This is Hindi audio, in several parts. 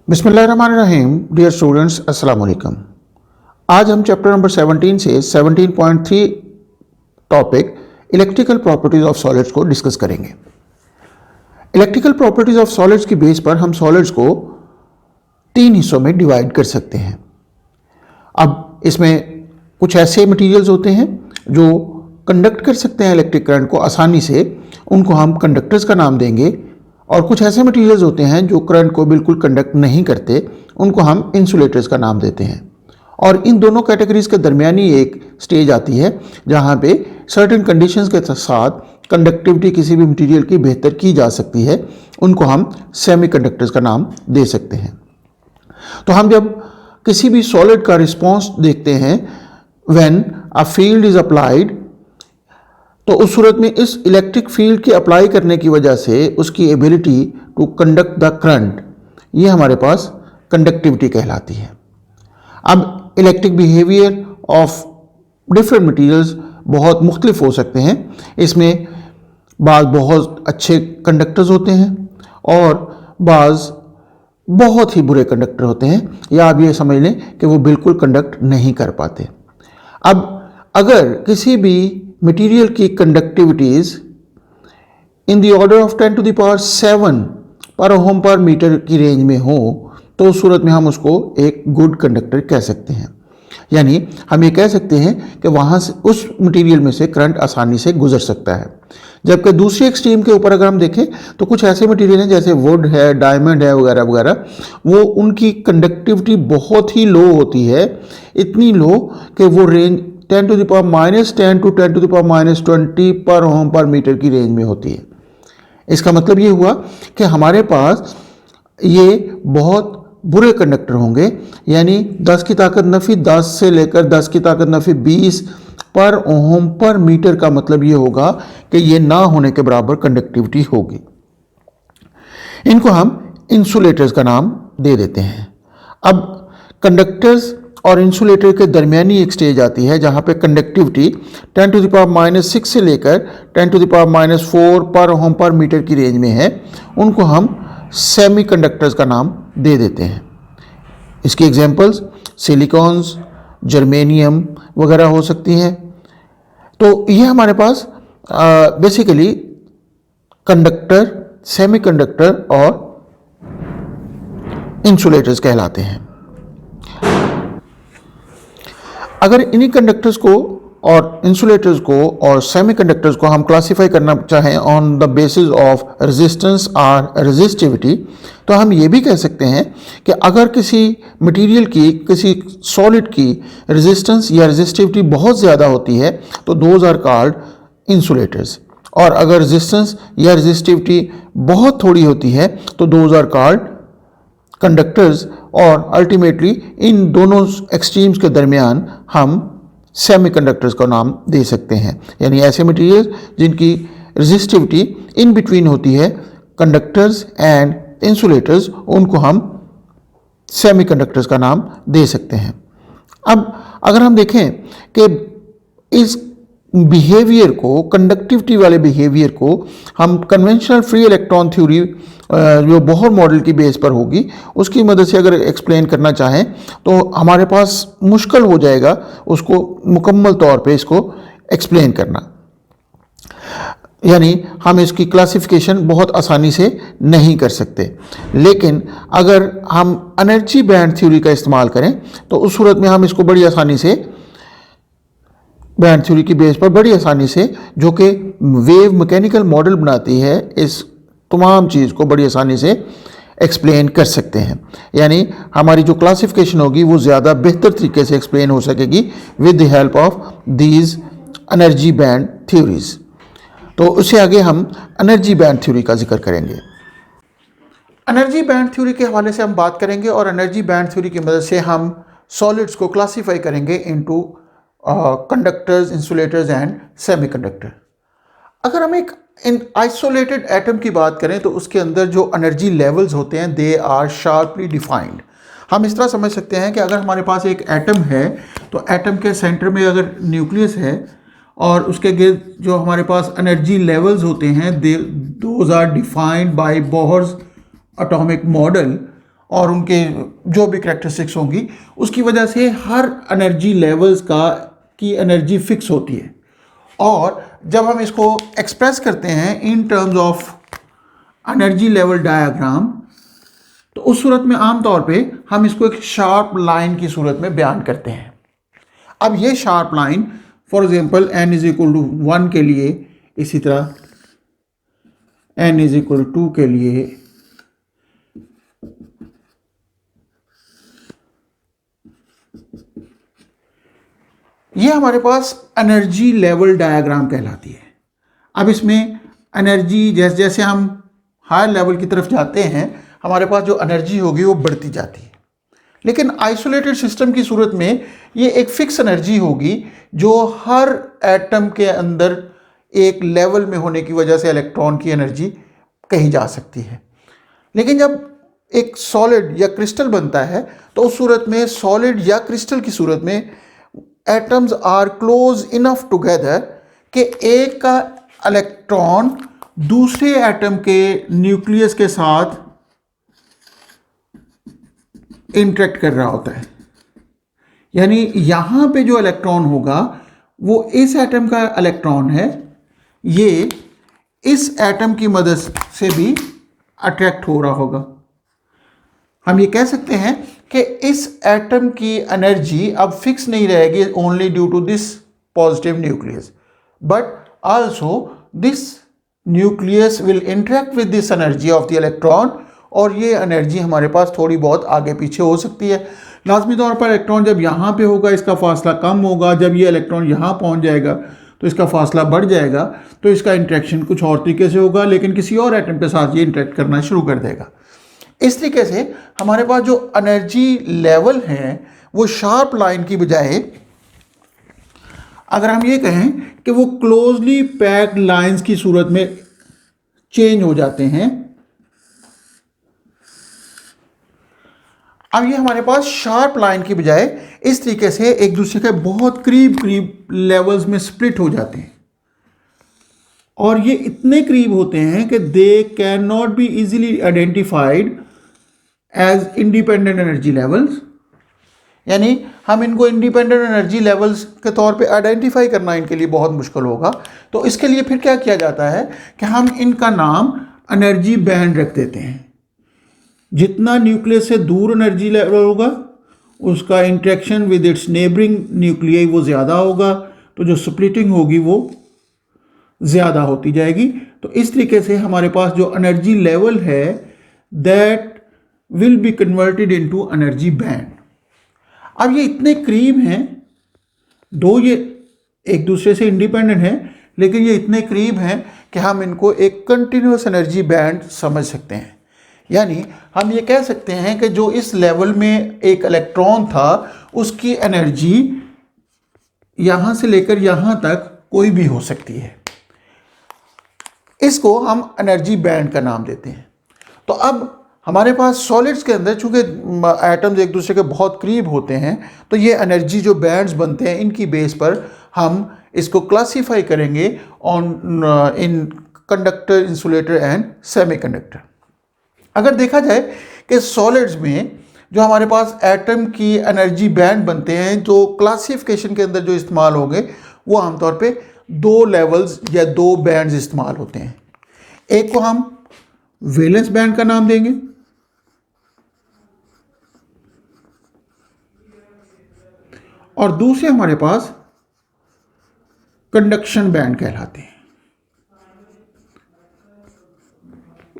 बिस्मिल्लाहिर्रहमानिर्रहीम। डियर स्टूडेंट्स, अस्सलाम वालेकुम। आज हम चैप्टर नंबर 17 से 17.3 topic electrical properties of solids को डिस्कस करेंगे। इलेक्ट्रिकल प्रॉपर्टीज ऑफ सॉलिड्स की बेस पर हम सॉलिड्स को 3 हिस्सों में डिवाइड कर सकते हैं। अब इसमें कुछ ऐसे मटेरियल्स होते हैं जो कंडक्ट कर सकते हैं इलेक्ट्रिक करंट को आसानी से, उनको हम कंडक्टर्स का नाम देंगे। और कुछ ऐसे मटेरियल्स होते हैं जो करंट को बिल्कुल कंडक्ट नहीं करते, उनको हम इंसुलेटर्स का नाम देते हैं। और इन दोनों कैटेगरीज के दरमियानी एक स्टेज आती है जहाँ पे सर्टेन कंडीशंस के साथ कंडक्टिविटी किसी भी मटेरियल की बेहतर की जा सकती है, उनको हम सेमीकंडक्टर्स का नाम दे सकते हैं। तो हम जब किसी भी सॉलिड का रिस्पॉन्स देखते हैं when a field is applied, तो उस सूरत में इस इलेक्ट्रिक फील्ड की अप्लाई करने की वजह से उसकी ability to conduct the current, ये हमारे पास कंडक्टिविटी कहलाती है। अब electric behaviour of different materials बहुत मुख्तलिफ हो सकते हैं। इसमें बाज़ बहुत अच्छे कंडक्टर्स होते हैं और बाज़ बहुत ही बुरे कंडक्टर होते हैं, या आप ये समझ लें कि वो बिल्कुल कंडक्ट नहीं कर पाते। अब अगर किसी भी मटेरियल की conductivities in the order of 10 to the power 7 पर ओम पर मीटर की रेंज में हो, तो उस सूरत में हम उसको एक गुड कंडक्टर कह सकते हैं। यानी हम ये कह सकते हैं कि वहाँ से उस मटेरियल में से करंट आसानी से गुजर सकता है। जबकि दूसरी एक्सट्रीम के ऊपर अगर हम देखें तो कुछ ऐसे मटेरियल हैं जैसे वुड है, डायमंड है वगैरह वगैरह, वो उनकी कंडक्टिविटी बहुत ही लो होती है, इतनी लो कि वो range 10 to the power -10 to 10 to the power -20 पर ओम पर मीटर की रेंज में होती है। इसका मतलब ये हुआ कि हमारे पास ये बहुत बुरे कंडक्टर होंगे, यानी 10 की ताकत नफी 10 से लेकर 10 की ताकत नफी 20 पर ओम पर मीटर का मतलब ये होगा कि ये ना होने के बराबर कंडक्टिविटी होगी। इनको हम इंसुलेटर्स का नाम दे देते हैं। अब कंडक्टर्स और इंसुलेटर के दरमियानी एक स्टेज आती है जहाँ पे कंडक्टिविटी 10 to the power -6 से लेकर 10 to the power -4 पर ओम पर मीटर की रेंज में है, उनको हम सेमीकंडक्टर्स का नाम दे देते हैं। इसकी एग्जांपल्स सिलिकॉन्स, जर्मेनियम वगैरह हो सकती हैं। तो ये हमारे पास बेसिकली कंडक्टर, सेमीकंडक्टर और इंसुलेटर्स कहलाते हैं। अगर इन्हीं कंडक्टर्स को और इंसुलेटर्स को और सेमीकंडक्टर्स को हम क्लासिफाई करना चाहें on the basis of resistance और रेजिस्टिविटी, तो हम ये भी कह सकते हैं कि अगर किसी मटेरियल की, किसी सॉलिड की रेजिस्टेंस या रेजिस्टिविटी बहुत ज़्यादा होती है तो दोज आर कॉल्ड इंसुलेटर्स, और अगर रेजिस्टेंस या रेजिस्टिविटी बहुत थोड़ी होती है तो दोज आर कॉल्ड कंडक्टर्स। और अल्टीमेटली इन दोनों एक्सट्रीम्स के दरमियान हम सेमीकंडक्टर्स का नाम दे सकते हैं, यानी ऐसे मटेरियल जिनकी रेजिस्टिविटी इन बिटवीन होती है कंडक्टर्स एंड इंसुलेटर्स, उनको हम सेमीकंडक्टर्स का नाम दे सकते हैं। अब अगर हम देखें कि इस बिहेवियर को, कंडक्टिविटी वाले बिहेवियर को हम कन्वेंशनल फ्री इलेक्ट्रॉन थ्योरी जो बोहर मॉडल की बेस पर होगी उसकी मदद से अगर एक्सप्लेन करना चाहें तो हमारे पास मुश्किल हो जाएगा उसको मुकम्मल तौर पे इसको एक्सप्लेन करना, यानी हम इसकी क्लासिफिकेशन बहुत आसानी से नहीं कर सकते। लेकिन अगर हम एनर्जी बैंड थ्योरी का इस्तेमाल करें तो उस सूरत में हम इसको बड़ी आसानी से, बैंड थ्योरी की बेस पर बड़ी आसानी से, जो कि वेव मैकेनिकल मॉडल बनाती है, इस तमाम चीज़ को बड़ी आसानी से एक्सप्लेन कर सकते हैं। यानी हमारी जो क्लासिफिकेशन होगी वो ज़्यादा बेहतर तरीके से एक्सप्लेन हो सकेगी with the help of these energy band theories. तो उससे आगे हम एनर्जी बैंड थ्योरी का जिक्र करेंगे। एनर्जी बैंड थ्योरी के हवाले से हम बात करेंगे और एनर्जी बैंड थ्योरी की मदद से हम सॉलिड्स को क्लासीफाई करेंगे into conductors, insulators and semiconductor. अगर हम एक आइसोलेटेड एटम की बात करें तो उसके अंदर जो एनर्जी लेवल्स होते हैं दे आर शार्पली डिफाइंड। हम इस तरह समझ सकते हैं कि अगर हमारे पास एक एटम है तो एटम के सेंटर में अगर न्यूक्लियस है और उसके गिर्द जो हमारे पास एनर्जी लेवल्स होते हैं those are defined by Bohr's atomic model, और उनके जो भी करेक्टरिस्टिक्स होंगी, उसकी वजह से हर एनर्जी लेवल्स की एनर्जी फिक्स होती है। और जब हम इसको एक्सप्रेस करते हैं in terms of energy level diagram, तो उस सूरत में आमतौर पे हम इसको एक शार्प लाइन की सूरत में बयान करते हैं। अब ये sharp line for example n is equal to 1 के लिए, इसी तरह n इज इक्वल टू 2 के लिए, ये हमारे पास एनर्जी लेवल डायग्राम कहलाती है। अब इसमें एनर्जी जैसे जैसे हम हायर लेवल की तरफ जाते हैं, हमारे पास जो एनर्जी होगी वो बढ़ती जाती है। लेकिन आइसोलेटेड सिस्टम की सूरत में ये एक फिक्स एनर्जी होगी जो हर एटम के अंदर एक लेवल में होने की वजह से इलेक्ट्रॉन की एनर्जी कही जा सकती है। लेकिन जब एक सॉलिड या क्रिस्टल बनता है तो उस सूरत में सॉलिड या क्रिस्टल की सूरत में atoms are close enough together कि एक का इलेक्ट्रॉन दूसरे एटम के न्यूक्लियस के साथ इंटरेक्ट कर रहा होता है। यानी यहां पे जो इलेक्ट्रॉन होगा वो इस एटम का इलेक्ट्रॉन है, ये इस एटम की मदद से भी अट्रैक्ट हो रहा होगा। हम ये कह सकते हैं कि इस एटम की एनर्जी अब फिक्स नहीं रहेगी only due to this positive nucleus, but also this nucleus will interact with this energy of the electron, और ये एनर्जी हमारे पास थोड़ी बहुत आगे पीछे हो सकती है। लाजमी तौर पर इलेक्ट्रॉन जब यहाँ पे होगा इसका फासला कम होगा, जब ये इलेक्ट्रॉन यहाँ पहुँच जाएगा तो इसका फासला बढ़ जाएगा, तो इसका इंटरेक्शन कुछ और तरीके से होगा, लेकिन किसी और एटम के साथ ये इंटरेक्ट करना शुरू कर देगा। इस तरीके से हमारे पास जो एनर्जी लेवल हैं वो शार्प लाइन की बजाय अगर हम ये कहें कि वो क्लोजली पैक्ड लाइंस की सूरत में चेंज हो जाते हैं। अब ये हमारे पास शार्प लाइन की बजाय इस तरीके से एक दूसरे के बहुत करीब करीब लेवल्स में स्प्लिट हो जाते हैं, और ये इतने करीब होते हैं कि they can not be easily identified as independent energy levels. यानी हम इनको इंडिपेंडेंट एनर्जी लेवल्स के तौर पे आइडेंटिफाई करना इनके लिए बहुत मुश्किल होगा। तो इसके लिए फिर क्या किया जाता है कि हम इनका नाम एनर्जी बैंड रख देते हैं। जितना न्यूक्लियस से दूर एनर्जी लेवल होगा उसका interaction with its neighbouring nuclei वो ज़्यादा होगा, तो जो स्प्लिटिंग होगी वो ज़्यादा होती जाएगी। तो इस तरीके से हमारे पास जो एनर्जी लेवल है that will be converted into energy band. अब ये इतने करीब हैं, दो ये एक दूसरे से इंडिपेंडेंट हैं, लेकिन ये इतने करीब हैं कि हम इनको एक कंटिन्यूस एनर्जी बैंड समझ सकते हैं। यानी हम ये कह सकते हैं कि जो इस लेवल में एक इलेक्ट्रॉन था उसकी एनर्जी यहाँ से लेकर यहाँ तक कोई भी हो सकती है। इसको हम एनर्जी बैंड का नाम देते हैं। तो अब हमारे पास सॉलिड्स के अंदर चूँकि एटम्स एक दूसरे के बहुत करीब होते हैं, तो ये एनर्जी जो बैंड्स बनते हैं इनकी बेस पर हम इसको क्लासीफाई करेंगे on in conductor, insulator and semiconductor. अगर देखा जाए कि सॉलिड्स में जो हमारे पास एटम की एनर्जी बैंड बनते हैं, जो क्लासिफिकेशन के अंदर जो इस्तेमाल होंगे वो आमतौर पे दो लेवल्स या दो बैंड्स इस्तेमाल होते हैं। एक को हम वैलेंस बैंड का नाम देंगे, और दूसरे हमारे पास कंडक्शन बैंड कहलाते हैं।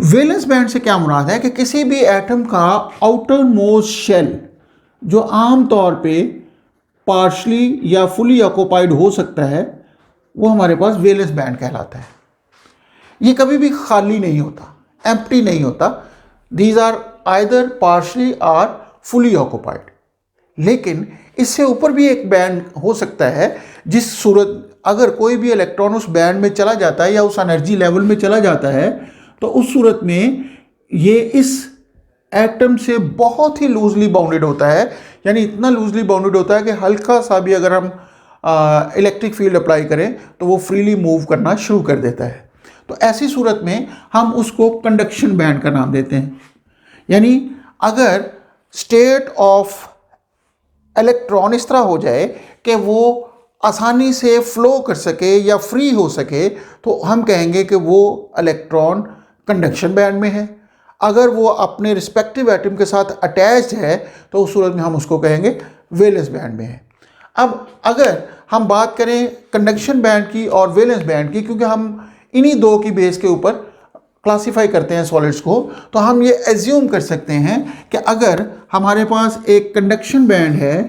वैलेंस बैंड से क्या मुराद है कि किसी भी एटम का आउटर मोस्ट शेल जो आम तौर पे पार्शली या फुली ऑक्युपाइड हो सकता है, वो हमारे पास वैलेंस बैंड कहलाता है। ये कभी भी खाली नहीं होता, एम्प्टी नहीं होता। दीज आर आइदर पार्शली और फुली ऑक्युपाइड। लेकिन इससे ऊपर भी एक बैंड हो सकता है, जिस सूरत अगर कोई भी इलेक्ट्रॉन उस बैंड में चला जाता है या उस एनर्जी लेवल में चला जाता है, तो उस सूरत में ये इस एटम से बहुत ही लूजली बाउंडेड होता है। यानी इतना लूजली बाउंडेड होता है कि हल्का सा भी अगर हम इलेक्ट्रिक फील्ड अप्लाई करें तो वो फ्रीली मूव करना शुरू कर देता है। तो ऐसी सूरत में हम उसको कंडक्शन बैंड का नाम देते हैं। यानी अगर स्टेट ऑफ इलेक्ट्रॉन इस तरह हो जाए कि वो आसानी से फ्लो कर सके या फ्री हो सके, तो हम कहेंगे कि वो इलेक्ट्रॉन कंडक्शन बैंड में है। अगर वो अपने रिस्पेक्टिव एटम के साथ अटैच्ड है तो उस सूरत में हम उसको कहेंगे वैलेंस बैंड में है। अब अगर हम बात करें कंडक्शन बैंड की और वैलेंस बैंड की, क्योंकि हम इन्हीं दो की बेस के ऊपर क्लासिफाई करते हैं सॉलिड्स को, तो हम ये एज्यूम कर सकते हैं कि अगर हमारे पास एक कंडक्शन बैंड है,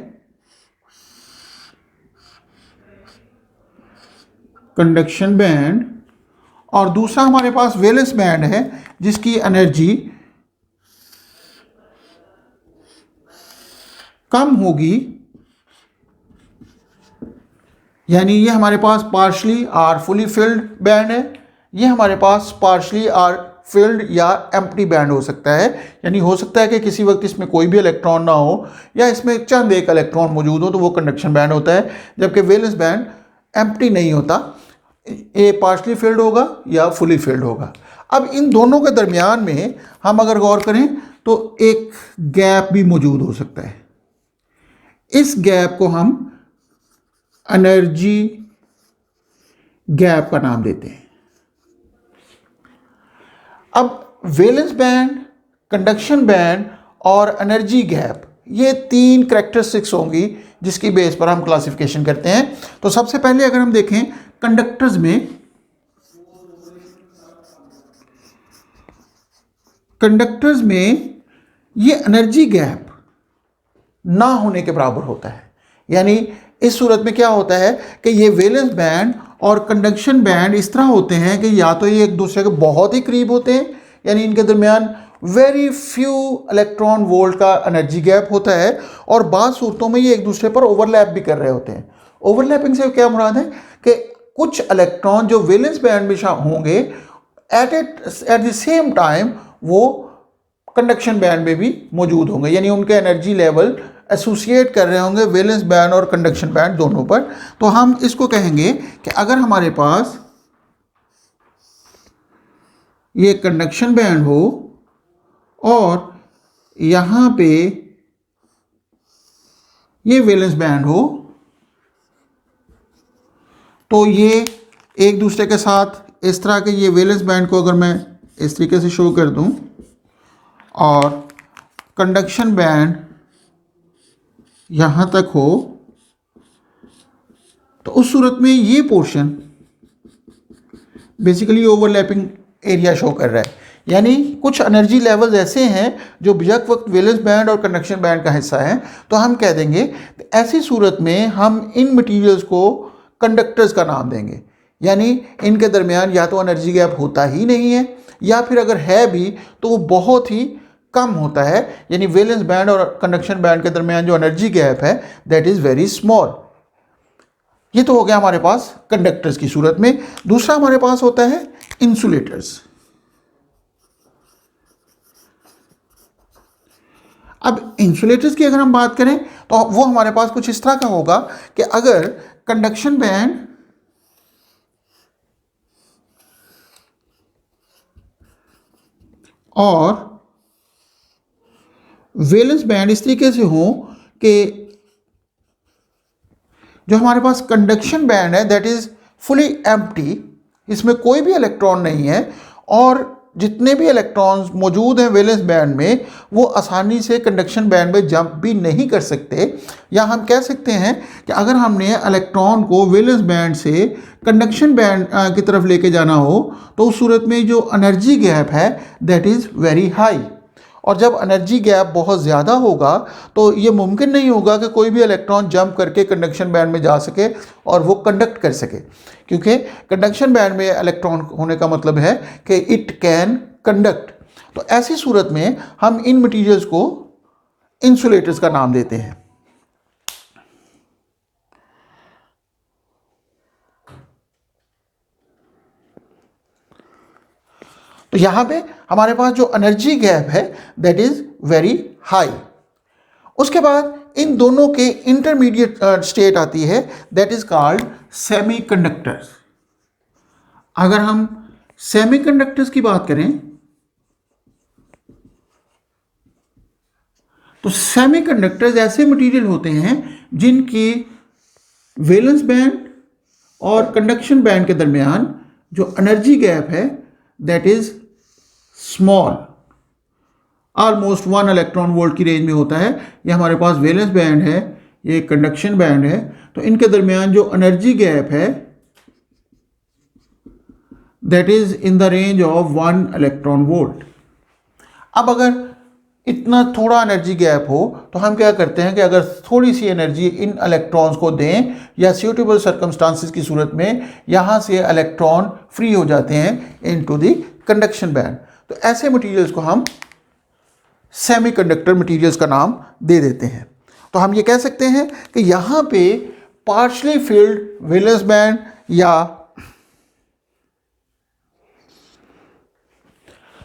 कंडक्शन बैंड, और दूसरा हमारे पास वैलेंस बैंड है जिसकी एनर्जी कम होगी, यानी ये हमारे पास partially or fully filled band है, ये हमारे पास पार्शली आर फिल्ड या एम्प्टी बैंड हो सकता है। यानी हो सकता है कि किसी वक्त इसमें कोई भी इलेक्ट्रॉन ना हो या इसमें चंद एक इलेक्ट्रॉन मौजूद हो, तो वो कंडक्शन बैंड होता है। जबकि वैलेंस बैंड एम्प्टी नहीं होता, ये पार्शली फिल्ड होगा या फुली फिल्ड होगा। अब इन दोनों के दरमियान में हम अगर गौर करें तो एक गैप भी मौजूद हो सकता है। इस गैप को हम एनर्जी गैप का नाम देते हैं। अब वैलेंस बैंड, कंडक्शन बैंड और एनर्जी गैप, ये तीन कैरेक्टरिस्टिक्स होंगी जिसकी बेस पर हम क्लासिफिकेशन करते हैं। तो सबसे पहले अगर हम देखें कंडक्टर्स में, कंडक्टर्स में ये एनर्जी गैप ना होने के बराबर होता है। यानी इस सूरत में क्या होता है कि ये वैलेंस बैंड और कंडक्शन बैंड इस तरह होते हैं कि या तो ये एक दूसरे के बहुत ही करीब होते हैं, यानी इनके दरमियान वेरी फ्यू इलेक्ट्रॉन वोल्ट का एनर्जी गैप होता है, और बाद सूरतों में ये एक दूसरे पर ओवरलैप भी कर रहे होते हैं। ओवरलैपिंग से क्या मुराद है कि कुछ इलेक्ट्रॉन जो वैलेंस बैंड में होंगे एट द सेम टाइम वो कंडक्शन बैंड में भी मौजूद होंगे, यानी उनके एनर्जी लेवल एसोसिएट कर रहे होंगे वैलेंस बैंड और कंडक्शन बैंड दोनों पर। तो हम इसको कहेंगे कि अगर हमारे पास ये कंडक्शन बैंड हो और यहां पे ये वैलेंस बैंड हो, तो ये एक दूसरे के साथ इस तरह के, ये वैलेंस बैंड को अगर मैं इस तरीके से शो कर दूं और कंडक्शन बैंड यहां तक हो, तो उस सूरत में ये portion basically overlapping area show कर रहा है। यानी कुछ एनर्जी लेवल्स ऐसे हैं जो बेशक वक्त वैलेंस बैंड और कंडक्शन बैंड का हिस्सा है, तो हम कह देंगे ऐसी सूरत में हम इन मटेरियल्स को कंडक्टर्स का नाम देंगे। यानी इनके दरमियान या तो एनर्जी गैप होता ही नहीं है, या फिर अगर है भी तो वो बहुत ही कम होता है। यानी वैलेंस बैंड और कंडक्शन बैंड के दरमियान जो एनर्जी गैप है दैट इज वेरी स्मॉल। ये तो हो गया हमारे पास कंडक्टर्स की सूरत में। दूसरा हमारे पास होता है इंसुलेटर्स। अब इंसुलेटर्स की अगर हम बात करें तो वो हमारे पास कुछ इस तरह का होगा कि अगर कंडक्शन बैंड और वैलेंस बैंड इस तरीके से हो कि जो हमारे पास कंडक्शन बैंड है दैट इज फुली एम्प्टी, इसमें कोई भी इलेक्ट्रॉन नहीं है, और जितने भी इलेक्ट्रॉन्स मौजूद हैं वैलेंस बैंड में वो आसानी से कंडक्शन बैंड में जंप भी नहीं कर सकते। या हम कह सकते हैं कि अगर हमने इलेक्ट्रॉन को वैलेंस बैंड से कंडक्शन बैंड की तरफ लेके जाना हो तो उस सूरत में जो एनर्जी गैप है दैट इज़ वेरी हाई, और जब एनर्जी गैप बहुत ज़्यादा होगा तो ये मुमकिन नहीं होगा कि कोई भी इलेक्ट्रॉन जंप करके कंडक्शन बैंड में जा सके और वो कंडक्ट कर सके, क्योंकि कंडक्शन बैंड में इलेक्ट्रॉन होने का मतलब है कि इट कैन कंडक्ट। तो ऐसी सूरत में हम इन मटेरियल्स को इंसुलेटर्स का नाम देते हैं। तो यहां पे हमारे पास जो एनर्जी गैप है दैट इज वेरी हाई। उसके बाद इन दोनों के इंटरमीडिएट स्टेट आती है दैट इज कॉल्ड सेमीकंडक्टर्स। अगर हम सेमीकंडक्टर्स की बात करें तो सेमीकंडक्टर्स ऐसे मटेरियल होते हैं जिनकी वैलेंस बैंड और कंडक्शन बैंड के दरमियान जो एनर्जी गैप है that is small, almost 1 electron volt की रेंज में होता है। ये हमारे पास वैलेंस बैंड है, ये कंडक्शन बैंड है, तो इनके दरमियान जो एनर्जी गैप है that is in the range of 1 electron volt. अब अगर इतना थोड़ा एनर्जी गैप हो तो हम क्या करते हैं कि अगर थोड़ी सी एनर्जी इन इलेक्ट्रॉन्स को दें या सूटेबल सर्कमस्टांसिस की सूरत में यहाँ से इलेक्ट्रॉन फ्री हो जाते हैं इनटू द कंडक्शन बैंड, तो ऐसे मटेरियल्स को हम सेमीकंडक्टर मटेरियल्स का नाम दे देते हैं। तो हम ये कह सकते हैं कि यहाँ पे पार्शली फिल्ड वैलेंस बैंड या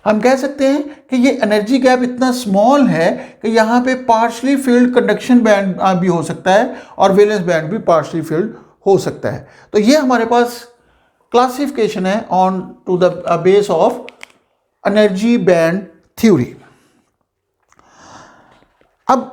हम कह सकते हैं कि ये एनर्जी गैप इतना स्मॉल है कि यहाँ पे पार्शली फिल्ड कंडक्शन बैंड भी हो सकता है और वैलेंस बैंड भी पार्शली फिल्ड हो सकता है। तो ये हमारे पास क्लासिफिकेशन है on to the base of energy band theory. अब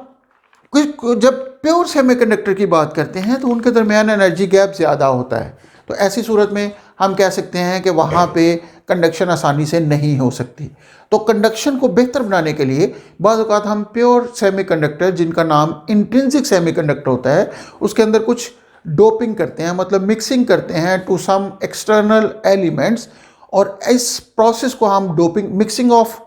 जब प्योर सेमीकंडक्टर की बात करते हैं तो उनके दरमियान एनर्जी गैप ज़्यादा होता है, तो ऐसी सूरत में हम कह सकते हैं कि वहाँ पे कंडक्शन आसानी से नहीं हो सकती। तो कंडक्शन को बेहतर बनाने के लिए बाज़ औक़ात हम प्योर सेमीकंडक्टर जिनका नाम इंट्रिंसिक सेमीकंडक्टर होता है उसके अंदर कुछ डोपिंग करते हैं, मतलब मिक्सिंग करते हैं टू सम एक्सटर्नल एलिमेंट्स, और इस प्रोसेस को हम doping mixing of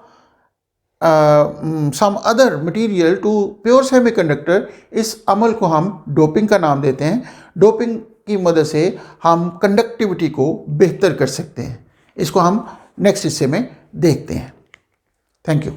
some other material to pure semiconductor, इस अमल को हम डोपिंग का नाम देते हैं। डोपिंग की मदद से हम कंडक्टिविटी को बेहतर कर सकते हैं। इसको हम नेक्स्ट हिस्से में देखते हैं। Thank you.